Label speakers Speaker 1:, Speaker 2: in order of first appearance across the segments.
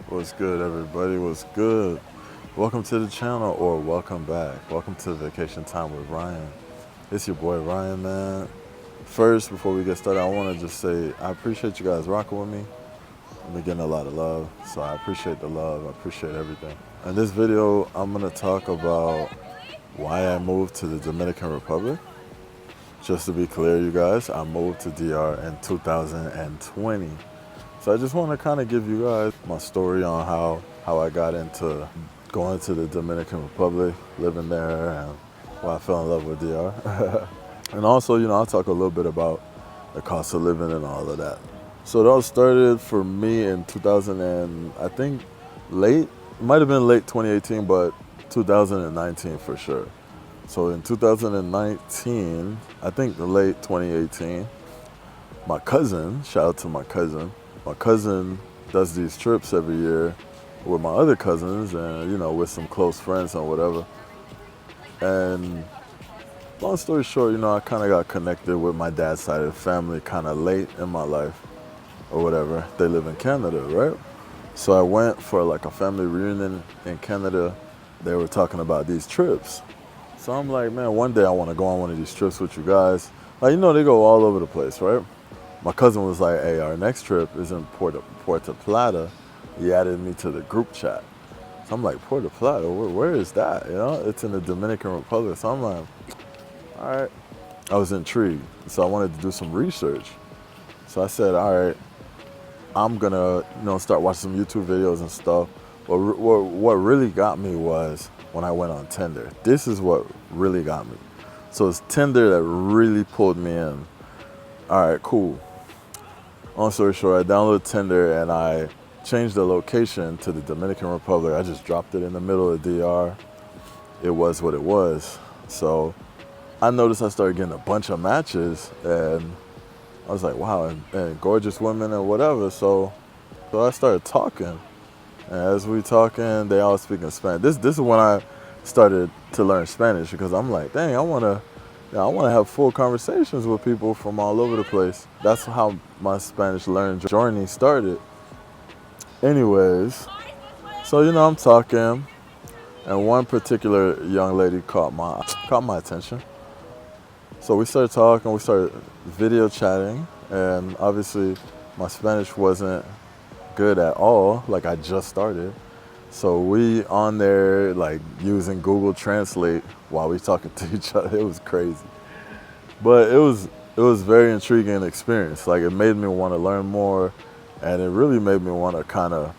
Speaker 1: What's good, everybody? What's good? Welcome to the channel, or welcome back. Welcome to Vacation Time with Ryan. It's your boy Ryan, man. First, before we get started, I want to just say I appreciate you guys rocking with me. I've been getting a lot of love, so I appreciate the love. I appreciate everything. In this video, I'm gonna talk about why I moved to the Dominican Republic. Just to be clear, you guys, I moved to DR in 2020. So I just want to kind of give you guys my story on how I got into going to the Dominican Republic, living there, and why I fell in love with DR. And also, I'll talk a little bit about the cost of living and all of that. So it all started for me in 2000 and I think it might have been late 2018, but 2019 for sure. So in 2019, I think the late 2018, my cousin, shout out to my cousin does these trips every year with my other cousins and, with some close friends and whatever. And long story short, I kind of got connected with my dad's side of the family kind of late in my life or whatever. They live in Canada, right? So I went for like a family reunion in Canada. They were talking about these trips. So I'm like, man, one day I want to go on one of these trips with you guys. Like, they go all over the place, right? My cousin was like, hey, our next trip is in Puerto Plata. He added me to the group chat. So I'm like, Puerto Plata, where is that? It's in the Dominican Republic. So I'm like, all right. I was intrigued. So I wanted to do some research. So I said, all right, I'm going to, start watching some YouTube videos and stuff. But what really got me was when I went on Tinder. This is what really got me. So it's Tinder that really pulled me in. All right, cool. Long story short, I downloaded Tinder and I changed the location to the Dominican Republic. I just dropped it in the middle of DR. It was what it was. So I noticed I started getting a bunch of matches and I was like, wow, and gorgeous women and whatever. So I started talking. And as we talking, they all speaking Spanish. This is when I started to learn Spanish because I'm like, dang, I want to have full conversations with people from all over the place. That's how my Spanish learning journey started. Anyways, so I'm talking, and one particular young lady caught my attention. So we started talking, we started video chatting, and obviously my Spanish wasn't good at all, like I just started. So we on there like using Google Translate while we talking to each other. It was crazy. But it was very intriguing experience. Like it made me want to learn more and it really made me want to kind of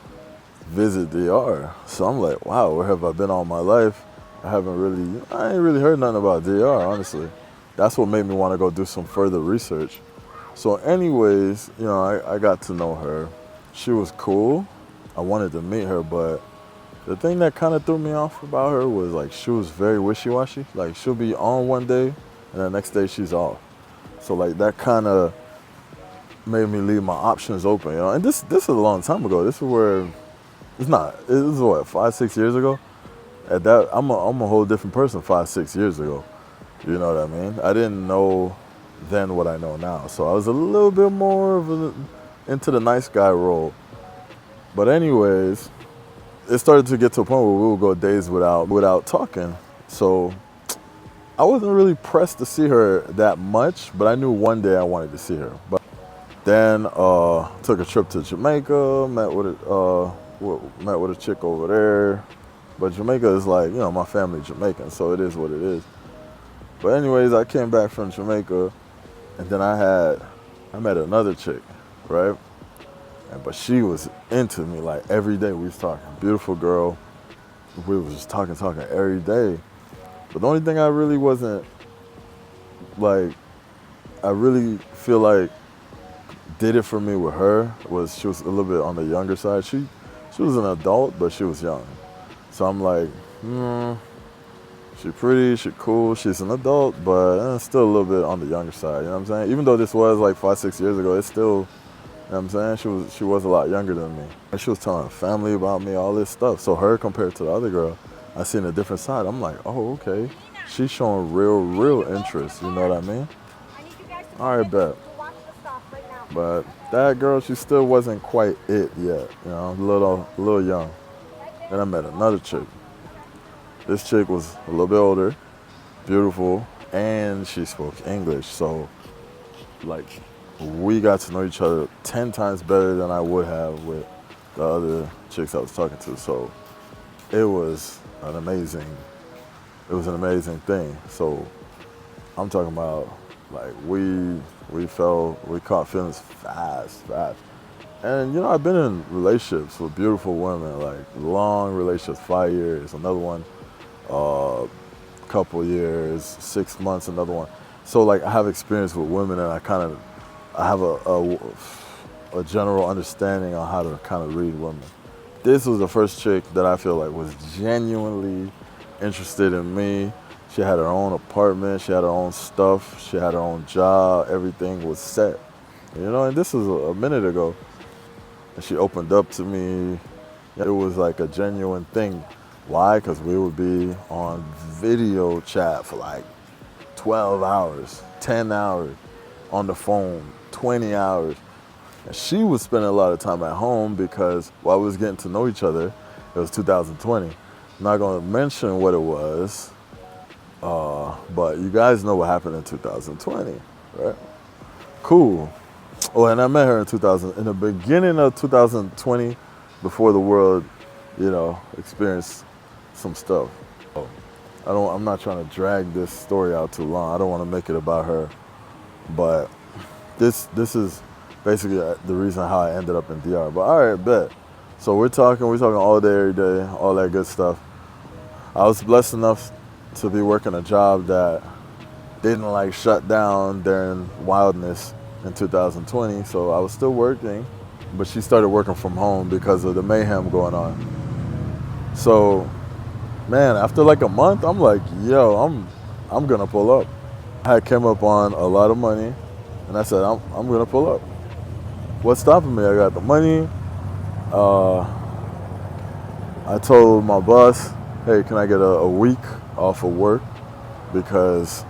Speaker 1: visit DR. So I'm like, wow, where have I been all my life? I ain't really heard nothing about DR, honestly. That's what made me want to go do some further research. So anyways, I got to know her. She was cool. I wanted to meet her, but the thing that kind of threw me off about her was like she was very wishy-washy. Like she'll be on one day and the next day she's off. So like that kind of made me leave my options open, And this is a long time ago. This is where it's not. This is what 5-6 years ago. At that, I'm a whole different person 5-6 years ago. You know what I mean? I didn't know then what I know now. So I was a little bit more into the nice guy role. But anyways, it started to get to a point where we would go days without talking. So I wasn't really pressed to see her that much, but I knew one day I wanted to see her. But then took a trip to Jamaica, met with a chick over there. But Jamaica is like, my family Jamaican, so it is what it is. But anyways, I came back from Jamaica, and then I met another chick, right? But she was into me like every day. We was talking. Beautiful girl. We was just talking every day. But the only thing I really wasn't like, I really feel like did it for me with her was she was a little bit on the younger side. She was an adult, but she was young. So I'm like, she pretty, she cool, she's an adult, but still a little bit on the younger side. You know what I'm saying? Even though this was like 5-6 years ago, it's still. You know what I'm saying? She was a lot younger than me. And she was telling her family about me, all this stuff. So her compared to the other girl, I seen a different side. I'm like, oh, okay. She's showing real interest, you know what I mean? All right, bet. But that girl, she still wasn't quite it yet. You know, a little young. Then I met another chick. This chick was a little bit older, beautiful, and she spoke English. So, like, we got to know each other 10 times better than I would have with the other chicks I was talking to. So, it was it was an amazing thing. So, I'm talking about, like, we caught feelings fast. And, you know, I've been in relationships with beautiful women, like long relationships, 5 years, another one, couple years, 6 months, another one. So, like, I have experience with women, and I have a general understanding on how to kind of read women. This was the first chick that I feel like was genuinely interested in me. She had her own apartment, she had her own stuff, she had her own job, everything was set. You know, and this was a minute ago. And she opened up to me. It was like a genuine thing. Why? Because we would be on video chat for like 12 hours, 10 hours, on the phone, 20 hours. And she was spending a lot of time at home because while we was getting to know each other, it was 2020. I'm not going to mention what it was, but you guys know what happened in 2020, right? Cool. Oh, and I met her in the beginning of 2020, before the world, you know, experienced some stuff. Oh, I'm not trying to drag this story out too long. I don't want to make it about her, but this is basically the reason how I ended up in DR. But all right, bet. So we're talking all day, every day, all that good stuff. I was blessed enough to be working a job that didn't like shut down during wildness in 2020, so I was still working, but she started working from home because of the mayhem going on. So, man, after like a month, I'm like, yo, I'm gonna pull up. I had came up on a lot of money, and I said, I'm gonna pull up. What's stopping me? I got the money. I told my boss, hey, can I get a week off of work? Because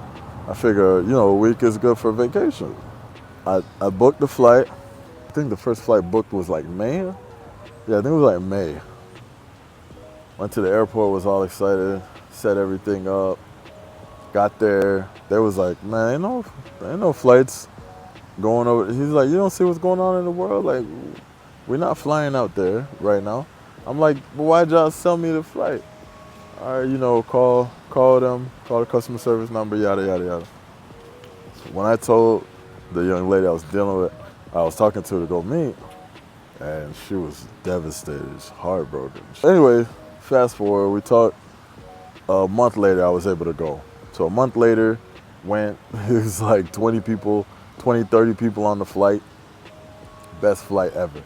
Speaker 1: I figure, you know, a week is good for vacation. I booked the flight. I think the first flight booked was like May. Yeah, I think it was like May. Went to the airport, was all excited, set everything up. Got there. They was like, man, ain't no flights going over. He's like, you don't see what's going on in the world? Like, we're not flying out there right now. I'm like, well, why'd y'all sell me the flight? All right, you know, call them, call the customer service number, yada, yada, yada. When I told the young lady I was dealing with, I was talking to go meet, and she was devastated, heartbroken. Anyway, fast forward, we talked. A month later, I was able to go. So a month later, went, it was like 20 people, 20, 30 people on the flight. Best flight ever.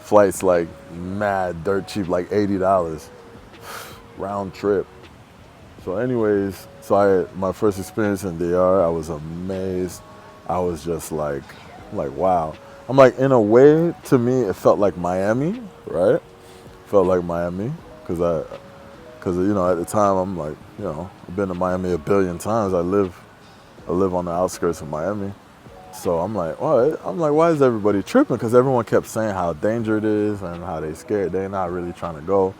Speaker 1: Flights like mad, dirt cheap, like $80. Round trip. So anyways, my first experience in DR, I was amazed. I was just like wow. I'm like, in a way, to me, it felt like Miami, right? Felt like Miami, because you know, at the time, I'm like, you know, I've been to Miami a billion times. I live on the outskirts of Miami. So I'm like, what? I'm like, why is everybody tripping? Because everyone kept saying how dangerous it is and how they scared. They're not really trying to go.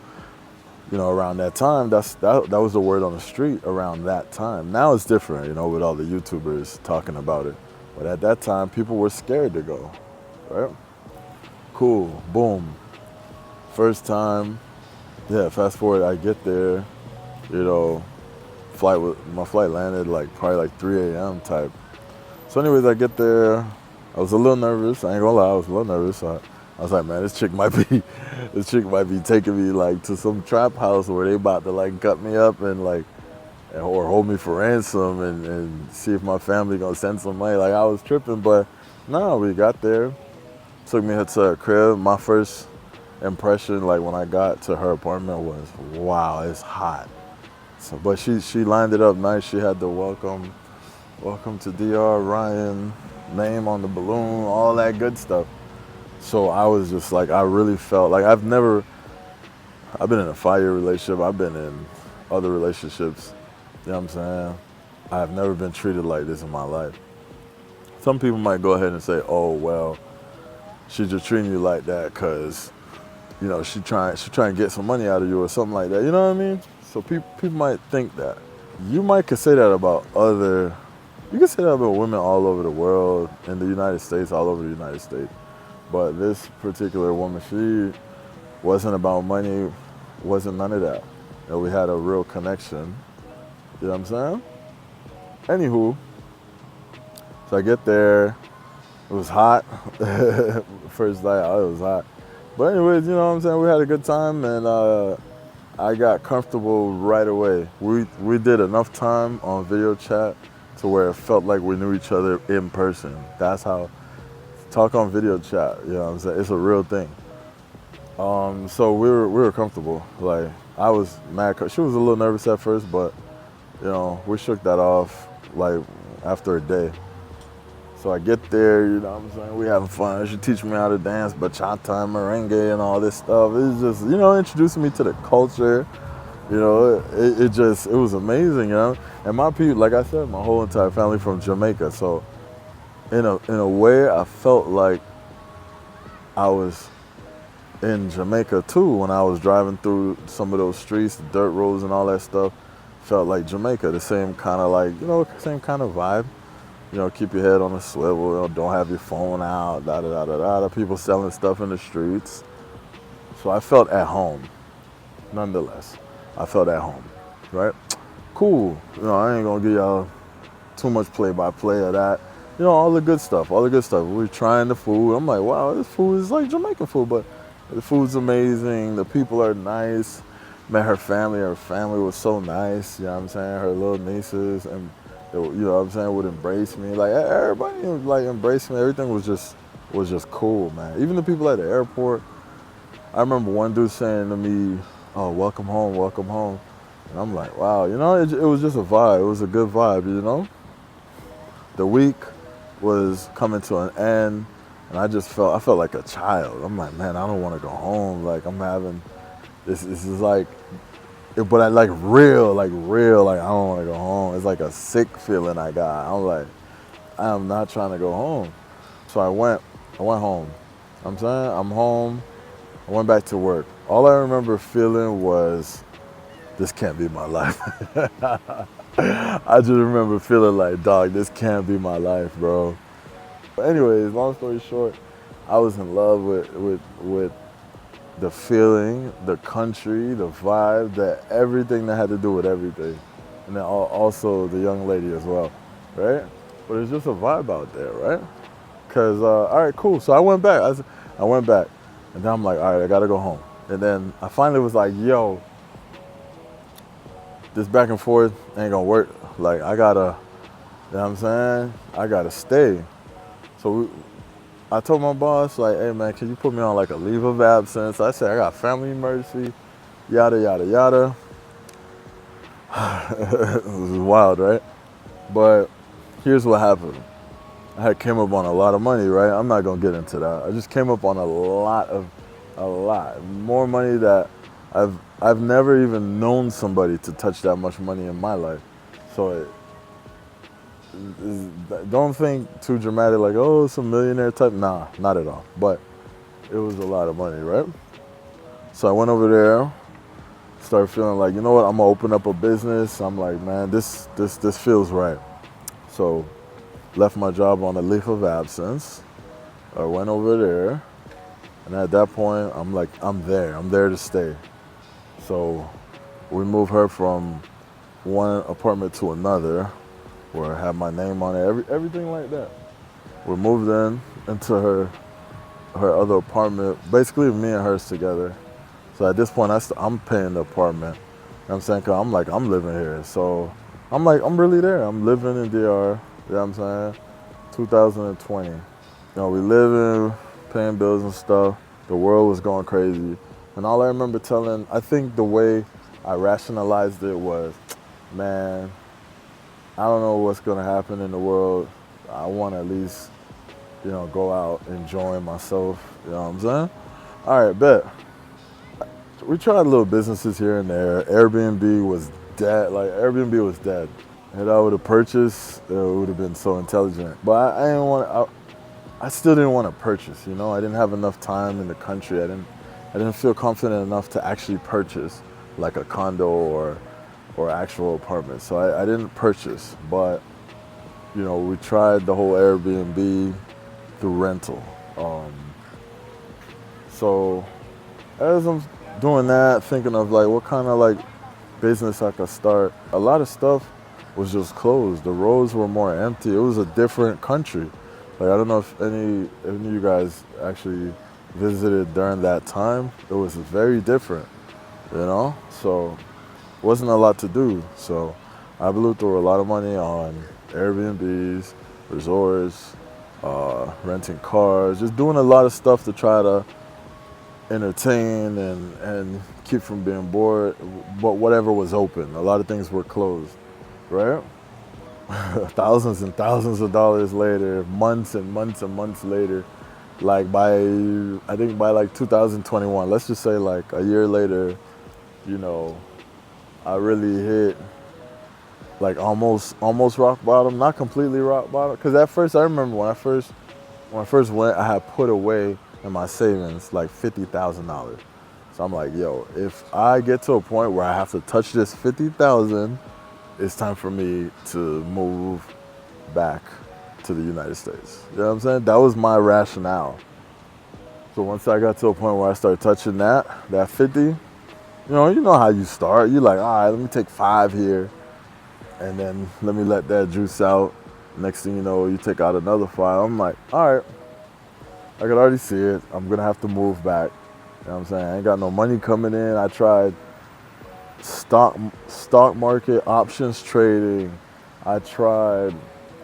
Speaker 1: You know, around that time, that was the word on the street around that time. Now it's different, you know, with all the YouTubers talking about it. But at that time, people were scared to go, right? Cool, boom. First time, yeah, fast forward, I get there, you know, my flight landed probably like 3 a.m. type. So anyways, I get there, I was a little nervous, I ain't gonna lie, I was a little nervous. I was like, man, this chick might be taking me like to some trap house where they about to like cut me up and like, or hold me for ransom and see if my family gonna send some money. Like, I was tripping, but no, we got there, took me to her crib. My first impression, like when I got to her apartment, was, wow, it's hot. So, but she lined it up nice. She had the welcome to DR, Ryan, name on the balloon, all that good stuff. So I was just like, I really felt like I've been in a 5-year relationship. I've been in other relationships. You know what I'm saying? I've never been treated like this in my life. Some people might go ahead and say, oh, well, she just treating you like that because, you know, she trying to get some money out of you or something like that. You know what I mean? So people might think that. You might could say that about you can say that about women all over the world, in the United States, all over the United States. But this particular woman, she wasn't about money, wasn't none of that. And we had a real connection. You know what I'm saying? Anywho, so I get there. It was hot. First night, it was hot. But anyways, you know what I'm saying? We had a good time, and I got comfortable right away. We did enough time on video chat to where it felt like we knew each other in person. That's how talk on video chat. You know what I'm saying? It's a real thing. So we were comfortable. Like, I was mad. She was a little nervous at first, but you know, we shook that off like after a day. So I get there, you know what I'm saying? We having fun. She teaching me how to dance bachata and merengue and all this stuff. It's just, you know, introducing me to the culture. You know, it was amazing, you know? And my people, like I said, my whole entire family from Jamaica. So in a way, I felt like I was in Jamaica too when I was driving through some of those streets, the dirt roads and all that stuff. Felt like Jamaica, the same kind of like, you know, same kind of vibe. You know, keep your head on a swivel, you know, don't have your phone out, da-da-da-da-da. People selling stuff in the streets. So I felt at home, nonetheless. I felt at home, right? Cool. You know, I ain't gonna give y'all too much play-by-play of that. You know, all the good stuff. We're trying the food. I'm like, wow, this food is like Jamaican food, but the food's amazing. The people are nice. Met her family. Her family was so nice. You know what I'm saying? Her little nieces and, you know what I'm saying, would embrace me. Like, everybody like embraced me. Everything was just cool, man. Even the people at the airport. I remember one dude saying to me, "Oh, welcome home, welcome home." And I'm like, wow, you know, it was just a vibe. It was a good vibe, you know? The week was coming to an end, and I felt like a child. I'm like, man, I don't want to go home. Like, I'm having, this is like, but I like real, like I don't want to go home. It's like a sick feeling I got. I'm like, I am not trying to go home. So I went home. I'm saying, I'm home. I went back to work. All I remember feeling was, this can't be my life. I just remember feeling like, dog, this can't be my life, bro. But anyways, long story short, I was in love with the feeling, the country, the vibe, everything that had to do with everything. And then also the young lady as well, right? But it's just a vibe out there, right? Because, all right, cool. So I went back. I went back. And then I'm like, all right, I got to go home. And then I finally was like, yo, this back and forth ain't going to work. Like, I got to, you know what I'm saying? I got to stay. So I told my boss, like, hey, man, can you put me on, like, a leave of absence? I said, I got family emergency, yada, yada, yada. It was wild, right? But here's what happened. I had came up on a lot of money, right? I'm not going to get into that. I just came up on a lot. More money that I've never even known somebody to touch that much money in my life. So don't think too dramatic, like, oh, it's a millionaire type. Nah, not at all. But it was a lot of money, right? So I went over there, started feeling like, you know what, I'm gonna open up a business. I'm like, man, this feels right. So left my job on a leave of absence. I went over there, and at that point, I'm like, I'm there to stay. So we moved her from one apartment to another, where I had my name on it, everything like that. We moved into her other apartment, basically me and hers together. So at this point, I'm paying the apartment. You know what I'm saying? 'Cause I'm living here. So I'm like, I'm really there. I'm living in DR, you know what I'm saying? 2020. You know, we living, paying bills and stuff. The world was going crazy. And all I remember I think the way I rationalized it was, man, I don't know what's gonna happen in the world. I wanna at least, you know, go out enjoying myself, you know what I'm saying? All right, bet. We tried little businesses here and there. Airbnb was dead. If I would have purchased, it would have been so intelligent. But I didn't want. I still didn't want to purchase. You know, I didn't have enough time in the country. I didn't feel confident enough to actually purchase like a condo or actual apartment. So I didn't purchase, but you know, we tried the whole Airbnb through rental. Um, so as I'm doing that, thinking of like what kind of like business I could start, a lot of stuff was just closed. The roads were more empty. It was a different country. Like I don't know if any of you guys actually visited during that time. It was very different, you know? So wasn't a lot to do. So I blew through a lot of money on Airbnbs, resorts, renting cars, just doing a lot of stuff to try to entertain and keep from being bored. But whatever was open, a lot of things were closed, right? Thousands and thousands of dollars later, months and months and months later, like I think by like 2021, let's just say like a year later, you know, I really hit like almost rock bottom, not completely rock bottom. Cause at first I remember when I first went, I had put away in my savings like $50,000. So I'm like, yo, if I get to a point where I have to touch this 50,000, it's time for me to move back to the United States. You know what I'm saying? That was my rationale. So once I got to a point where I started touching that 50, you know how you start. You're like, all right, let me take 5 here, and then let me let that juice out. Next thing you know, you take out another 5. I'm like, all right, I could already see it. I'm gonna have to move back. You know what I'm saying? I ain't got no money coming in. I tried stock market options trading. I tried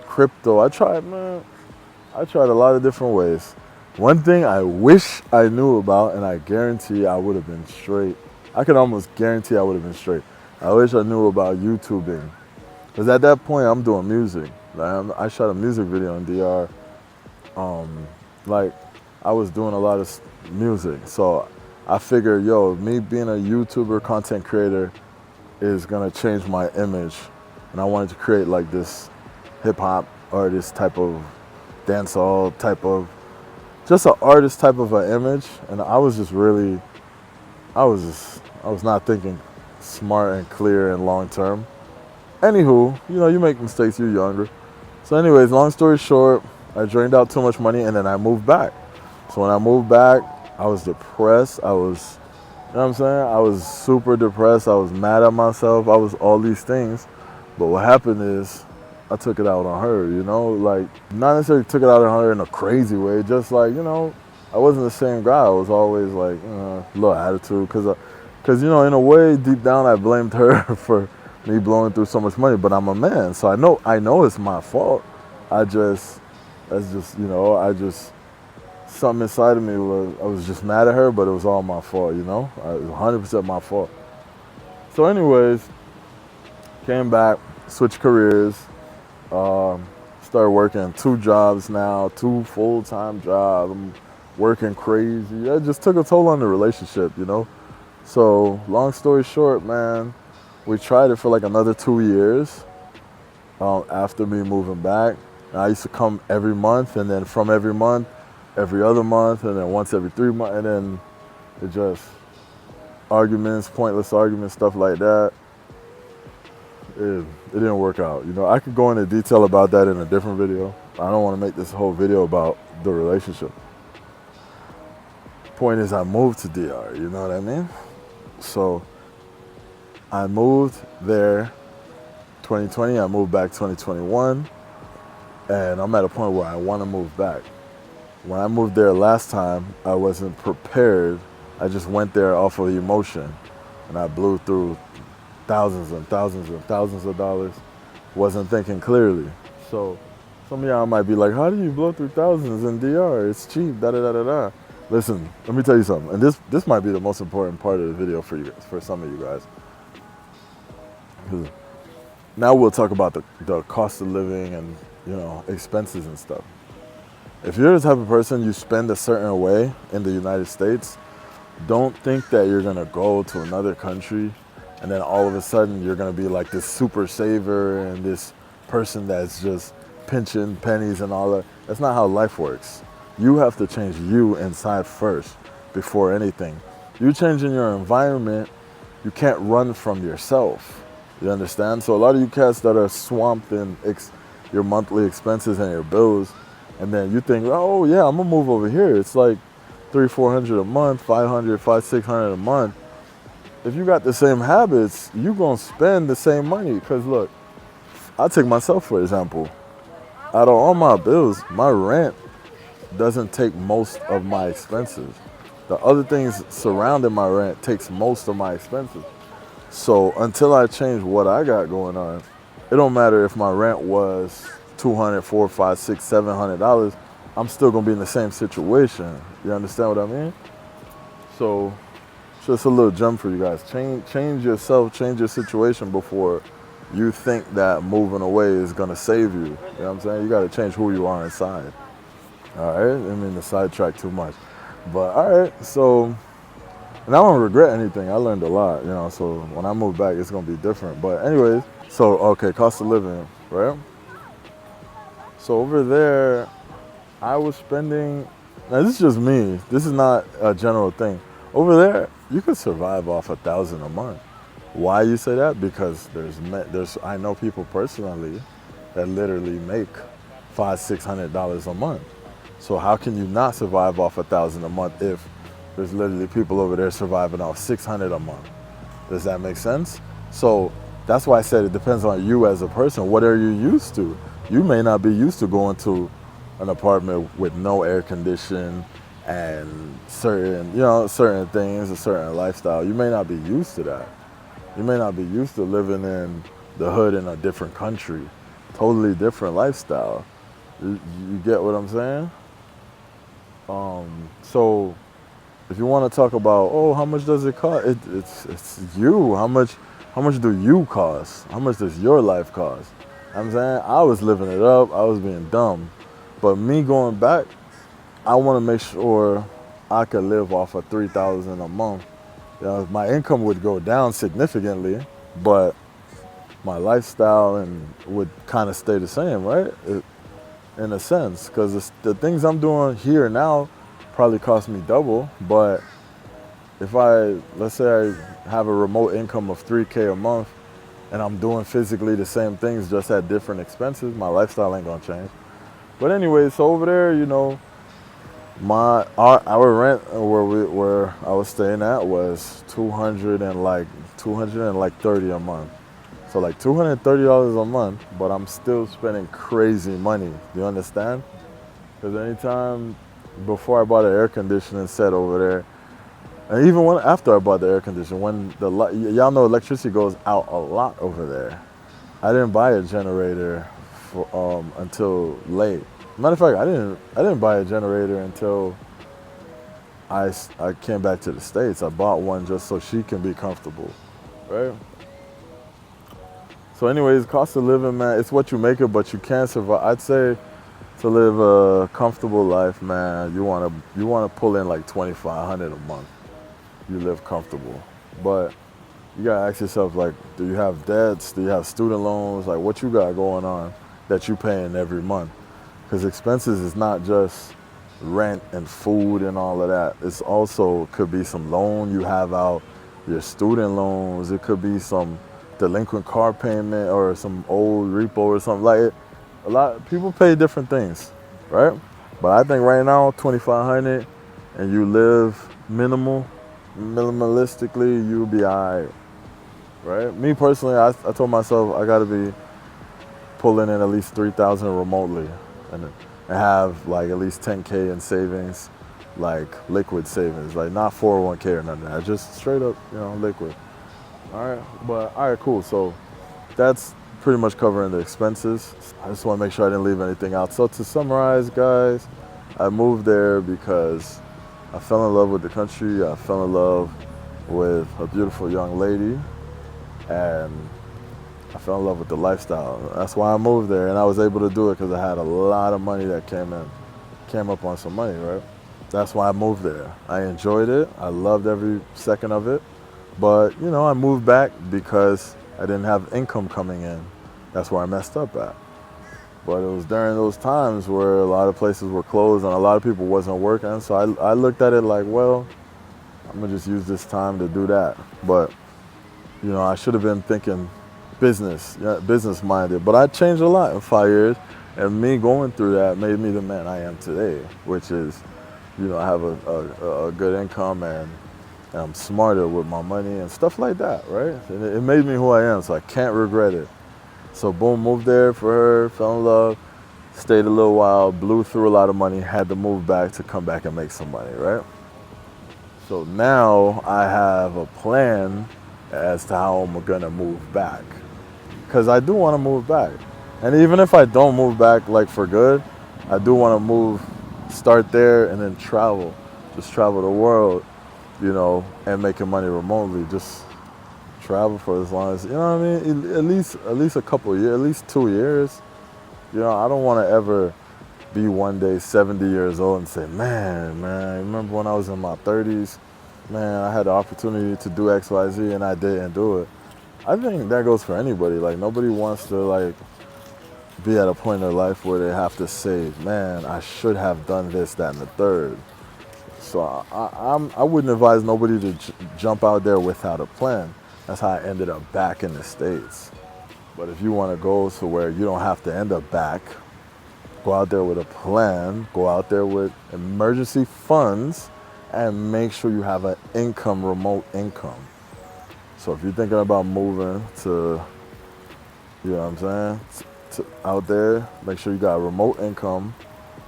Speaker 1: crypto. I tried a lot of different ways. One thing I wish I knew about, and I guarantee I would have been straight. I can almost guarantee I would have been straight. I wish I knew about YouTubing. Because at that point, I'm doing music. Like, I shot a music video in DR. Like, I was doing a lot of music. So I figured, yo, me being a YouTuber, content creator, is going to change my image. And I wanted to create like this hip-hop artist type of dancehall type of, just an artist type of an image. And I was not thinking smart and clear and long term. Anywho, you make mistakes, you're younger. So anyways, long story short, I drained out too much money and then I moved back. So when I moved back, I was depressed. I was super depressed. I was mad at myself. I was all these things. But what happened is I took it out on her, like not necessarily took it out on her in a crazy way, just like, I wasn't the same guy. I was always like, a little attitude because, in a way, deep down, I blamed her for me blowing through so much money, but I'm a man, so I know it's my fault. Something inside of me I was just mad at her, but it was all my fault, It was 100% my fault. So anyways, came back, switched careers, started working 2 jobs now, 2 full-time jobs. I'm working crazy. It just took a toll on the relationship, So long story short, man, we tried it for like another 2 years after me moving back. And I used to come every month, and then from every month, every other month, and then once every 3 months, and then it just pointless arguments, stuff like that. It didn't work out. I could go into detail about that in a different video. I don't want to make this whole video about the relationship. Point is, I moved to DR, you know what I mean? So I moved there 2020, I moved back 2021, and I'm at a point where I want to move back. When I moved there last time, I wasn't prepared. I just went there off of emotion, and I blew through thousands and thousands and thousands of dollars. Wasn't thinking clearly. So some of y'all might be like, how do you blow through thousands in DR? It's cheap, da-da-da-da-da. Listen, let me tell you something, and this might be the most important part of the video for you guys, for some of you guys. Now we'll talk about the cost of living and expenses and stuff. If you're the type of person you spend a certain way in the United States, don't think that you're gonna go to another country and then all of a sudden you're gonna be like this super saver and this person that's just pinching pennies and all that. That's not how life works. You have to change you inside first before anything. You changing your environment, you can't run from yourself. You understand? So a lot of you cats that are swamped in your monthly expenses and your bills, and then you think, oh yeah, I'm gonna move over here. It's like 300-400 a month, 500-600 a month. If you got the same habits, you gonna spend the same money. Because look, I'll take myself for example. Out of all my bills, my rent doesn't take most of my expenses. The other things surrounding my rent takes most of my expenses. So until I change what I got going on, it don't matter if my rent was $200, $400, $500, $600, $700. I'm still gonna be in the same situation. You understand what I mean? So just a little gem for you guys. Change yourself, change your situation before you think that moving away is gonna save you. You know what I'm saying? You gotta change who you are inside. All right, I mean to sidetrack too much, but all right. So, and I don't regret anything. I learned a lot, you know. So when I move back, it's gonna be different. But anyways, so okay, cost of living, right? So over there, I was spending. Now this is just me. This is not a general thing. Over there, you could survive off $1,000 a month. Why you say that? Because I know people personally that literally make $500-600 a month. So how can you not survive off $1,000 a month if there's literally people over there surviving off $600 a month? Does that make sense? So that's why I said it depends on you as a person. What are you used to? You may not be used to going to an apartment with no air conditioning and certain things, a certain lifestyle. You may not be used to that. You may not be used to living in the hood in a different country, totally different lifestyle. You get what I'm saying? So if you want to talk about, oh, how much does it cost? It's you. How much do you cost? How much does your life cost? I'm saying I was living it up. I was being dumb. But me going back, I want to make sure I could live off of $3,000 a month. You know, my income would go down significantly, but my lifestyle would kind of stay the same, right? In a sense, because the things I'm doing here now probably cost me double. But if let's say I have a remote income of $3K a month, and I'm doing physically the same things just at different expenses, my lifestyle ain't gonna change. But anyway, so over there, you know, our rent where I was staying at was $230 a month. So like $230 a month, but I'm still spending crazy money. Do you understand? Because anytime before I bought an air conditioning set over there, and even after I bought the air conditioner, y'all know electricity goes out a lot over there. I didn't buy a generator until late. Matter of fact, I didn't buy a generator until I came back to the States. I bought one just so she can be comfortable, right? So anyways, cost of living, man, it's what you make it, but you can't survive. I'd say to live a comfortable life, man, you wanna pull in like $2,500 a month. You live comfortable. But you gotta ask yourself, like, do you have debts? Do you have student loans? Like, what you got going on that you paying every month? Because expenses is not just rent and food and all of that. It's also could be some loan you have out, your student loans. It could be some delinquent car payment or some old repo or something like it. A lot of people pay different things, right? But I think right now, $2,500 and you live minimalistically, you'll be all right, right? Me personally, I told myself I gotta be pulling in at least $3,000 remotely and have like at least $10K in savings, like liquid savings, like not 401K or nothing. I just straight up, liquid. All right, but all right, cool. So that's pretty much covering the expenses. I just want to make sure I didn't leave anything out. So to summarize, guys, I moved there because I fell in love with the country. I fell in love with a beautiful young lady, and I fell in love with the lifestyle. That's why I moved there, and I was able to do it because I had a lot of money that came up on some money, right? That's why I moved there. I enjoyed it. I loved every second of it. But, I moved back because I didn't have income coming in. That's where I messed up at. But it was during those times where a lot of places were closed and a lot of people wasn't working. So I looked at it like, well, I'm gonna just use this time to do that. But I should have been thinking business, business minded. But I changed a lot in 5 years, and me going through that made me the man I am today, which is, I have a good income and I'm smarter with my money and stuff like that, right? And it made me who I am, so I can't regret it. So boom, moved there for her, fell in love, stayed a little while, blew through a lot of money, had to move back to come back and make some money, right? So now I have a plan as to how I'm gonna move back. Because I do wanna move back. And even if I don't move back like for good, I do wanna start there and then travel. Just travel the world, and making money remotely. Just travel for as long as, you know what I mean? At least a couple of years, at least 2 years. I don't wanna ever be one day 70 years old and say, man, remember when I was in my 30s? Man, I had the opportunity to do X, Y, Z and I didn't do it. I think that goes for anybody. Like, nobody wants to be at a point in their life where they have to say, man, I should have done this, that, and the third. So I wouldn't advise nobody to jump out there without a plan. That's how I ended up back in the States. But if you want to go to where you don't have to end up back, go out there with a plan, go out there with emergency funds, and make sure you have an income, remote income. So if you're thinking about moving to, out there, make sure you got a remote income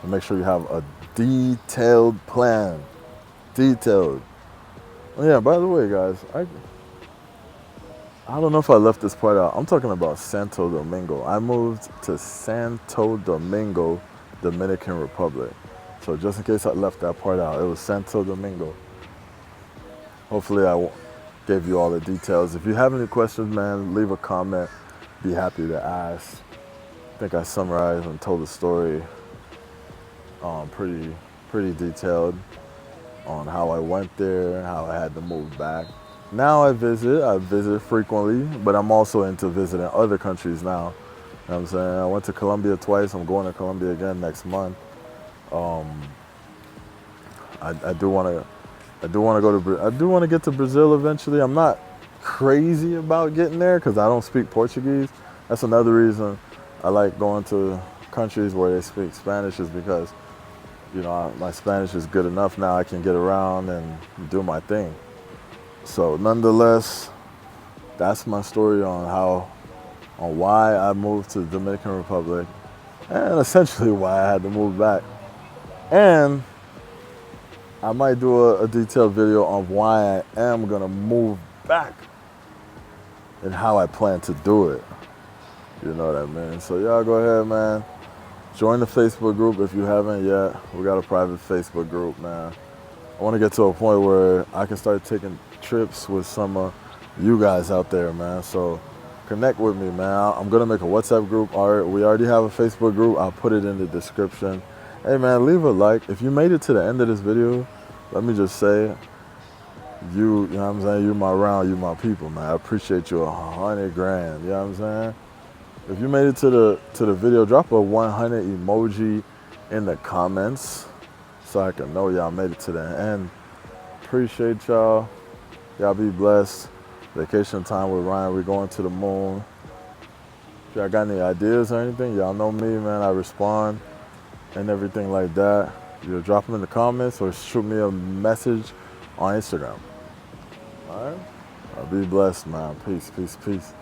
Speaker 1: and make sure you have a detailed plan. Detailed. Oh, yeah, by the way, guys, I don't know if I left this part out. I'm talking about Santo Domingo. I moved to Santo Domingo, Dominican Republic. So just in case I left that part out, it was Santo Domingo. Hopefully I gave you all the details. If you have any questions, man, leave a comment. Be happy to ask. I think I summarized and told the story pretty detailed on how I went there, how I had to move back. Now I visit frequently, but I'm also into visiting other countries now. You know what I'm saying? I went to Colombia twice. I'm going to Colombia again next month. I do want to get to Brazil eventually. I'm not crazy about getting there because I don't speak Portuguese. That's another reason I like going to countries where they speak Spanish, is because my Spanish is good enough now. I can get around and do my thing. So nonetheless, that's my story on why I moved to the Dominican Republic and essentially why I had to move back. And I might do a detailed video on why I am gonna move back and how I plan to do it. You know what I mean? So y'all go ahead, man. Join the Facebook group if you haven't yet. We got a private Facebook group, man. I want to get to a point where I can start taking trips with some of you guys out there, man. So connect with me, man. I'm gonna make a WhatsApp group. We already have a Facebook group. I'll put it in the description. Hey, man, leave a like. If you made it to the end of this video, let me just say, you know what I'm saying? You my round, you my people, man. I appreciate you 100 grand. You know what I'm saying? If you made it to the video, drop a 100 emoji in the comments so I can know y'all made it to the end. Appreciate y'all. Y'all be blessed. Vacation time with Ryan. We're going to the moon. If y'all got any ideas or anything, y'all know me, man. I respond and everything like that. You drop them in the comments or shoot me a message on Instagram. All right? Be blessed, man. Peace, peace, peace.